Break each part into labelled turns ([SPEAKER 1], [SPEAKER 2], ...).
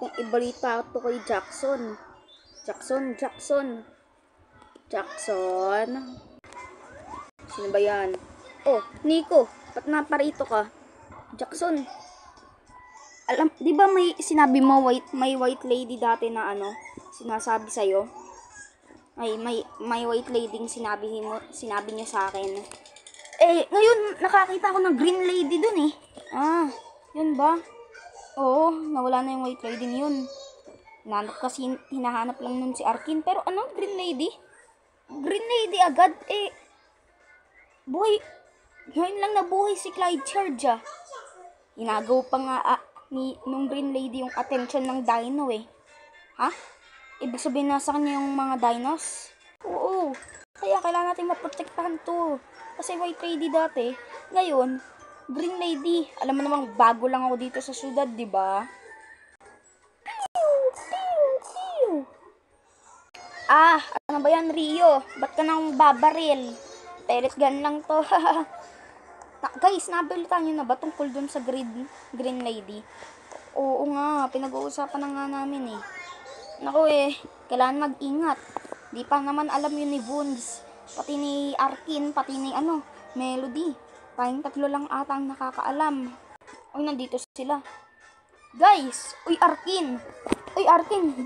[SPEAKER 1] kong ibalita ito kay Jackson. Jackson. Sino ba yan? Oh, Nico, ba't naparito ka? Jackson, di ba may sinabi mo may white lady dati na sinasabi sa'yo? May white lady sinabi niya sa akin. Ngayon nakakita ko ng green lady dun eh. Yun ba? Oo, nawala na yung white lady yun. Hinahanap lang nun si Arkin. Pero green lady? Green lady agad buhay. Ngayon lang nabuhay si Clyde Charge ah. Inagaw pa nga nung green lady yung attention ng dino eh. Ha? Ibig sabihin nasa kanya yung mga dinos? Oo. Kaya kailangan natin maprotektahan to. Kasi white lady dati. Ngayon, green lady. Alam mo namang bago lang ako dito sa syudad, di ba? Ano ba yan, Rio? Ba't ka nang babaril? Pellet gun lang to. Guys, nabalitaan nyo na ba tungkol dun sa green lady? Oo nga, pinag-uusapan na nga namin eh. Naku kailangan mag-ingat. Di pa naman alam yun ni Boons. Pati ni Arkin, pati ni Melody. Tayong tatlo lang ata ang nakakaalam. Nandito sila. Guys! Uy, Arkin,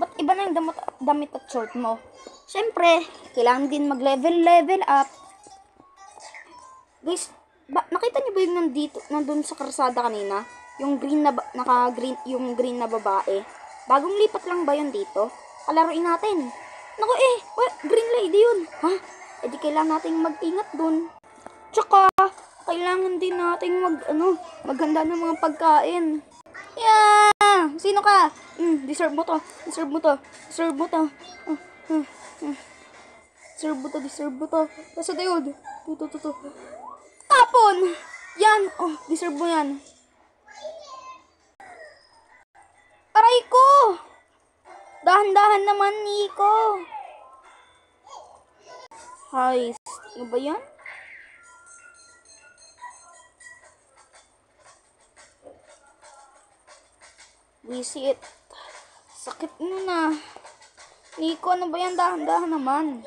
[SPEAKER 1] ba't iba na yung damit at short mo? Siyempre, kailangan din mag-level up. Guys, nakita niyo ba yung nandun sa karsada kanina? Yung green na yung green na babae. Bagong lipat lang ba yun dito? Kalaruin natin. Naku green lady yun. Ha? Di kailangan nating mag-ingat dun. Tsaka, kailangan din nating maghanda ng mga pagkain. Yeah! Sino ka? Deserve mo to. Kasi tayo. To. Tapon! Yan! Deserve mo yan. Aray ko! Dahan-dahan naman, Nico. Hay, ano ba yan? Visit. Sakit mo na. Nico, ano ba yan? Dahan-dahan naman.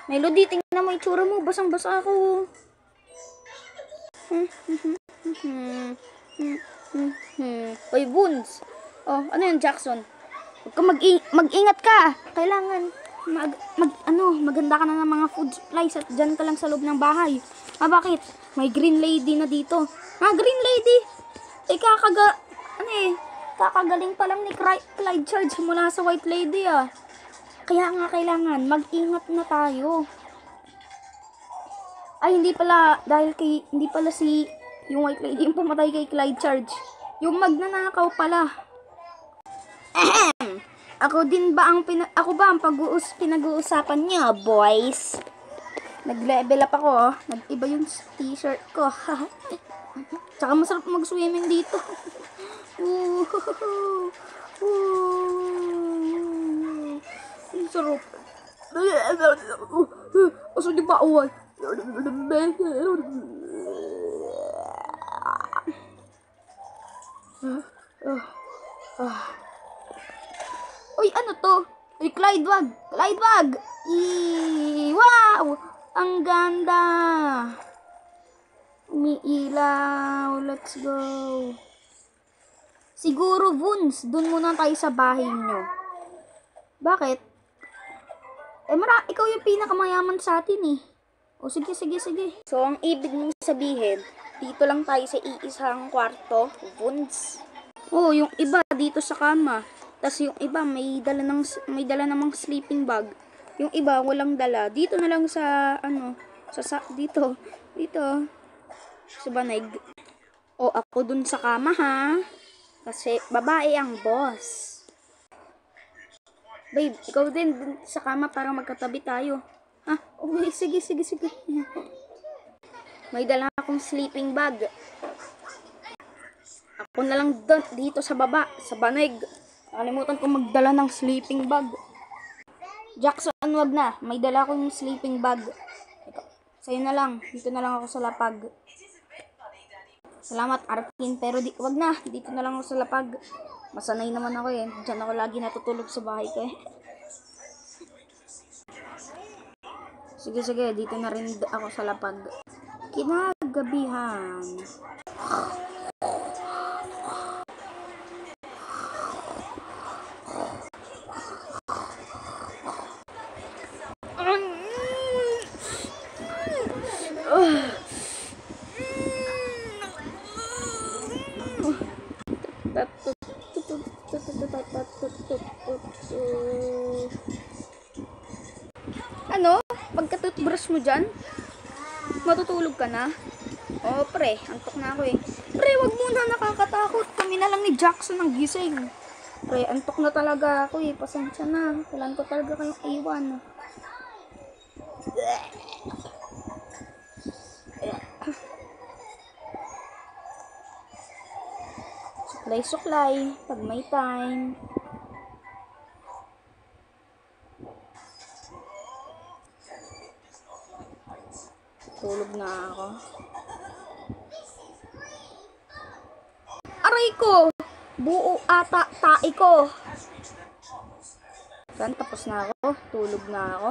[SPEAKER 1] Melody, tingnan mo itsura mo. Basang-basa ako. Oy, Boons. Ano yan, Jackson? Huwag ka mag-ingat ka. Kailangan maganda ka na ng mga food supplies at dyan ka lang sa loob ng bahay. Bakit? May green lady na dito. Green lady? Kakagaling pa lang ni Clyde Charge mula sa white lady Kaya nga kailangan mag-ingat na tayo. Hindi pala yung white lady yung pumatay kay Clyde Charge. Yung magnanakaw pala. Ako ba ang pinag-uusapan niyo, boys? Nag-level up ako, Nag-iba yung t-shirt ko. Tsaka masarap mag-swimming dito. Sarap. Aso di ba uway? Uy, ano to? Uy, Clyde, wag! Wow! Ang ganda! Umiilaw. Let's go. Siguro, Boons, dun muna tayo sa bahay nyo. Bakit? Ikaw yung pinakamayaman sa atin eh. Sige. So, ang ibig mong sabihin, dito lang tayo sa iisang kwarto, Boons. Yung iba dito sa kama. Tas yung iba may dala namang sleeping bag. Yung iba walang dala. Dito na lang sa dito sa banig. Ako dun sa kama ha. Kasi babae ang boss. Babe, ikaw din dun sa kama para magkatabi tayo. Sige. May dala akong sleeping bag. Ako na lang dito sa baba, sa banig. Nakalimutan ko magdala ng sleeping bag. Jackson, wag na. May dala akong sleeping bag. Sa'yo na lang. Dito na lang ako sa lapag. Salamat, Arkin. Pero wag na. Dito na lang ako sa lapag. Masanay naman ako eh. Diyan ako lagi natutulog sa bahay ko eh. Sige, dito na rin ako sa lapag. Kinagabihan. Ano? Pagka-toothbrush mo dyan, matutulog ka na? Oo, pre. Antok na ako eh. Pre, wag muna, nakakatakot. Kami na lang ni Jackson ang gising. Pre, antok na talaga ako eh. Pasensya na. Kailan ko talaga kayong iwan. Suklay, pag may time. Tulog na ako. Aray ko! Buo ata tae ko. Yan, tapos na ako. Tulog na ako.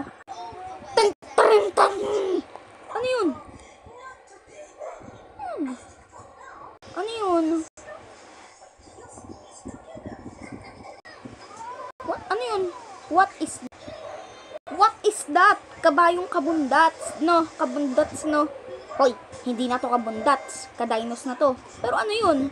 [SPEAKER 1] Ano yun? Ano yun? Ano yun? What is that? Kabayong kabundats, no? Kabundats, no? Hoy, hindi na to kabundats. Kadinos na to. Pero ano yun?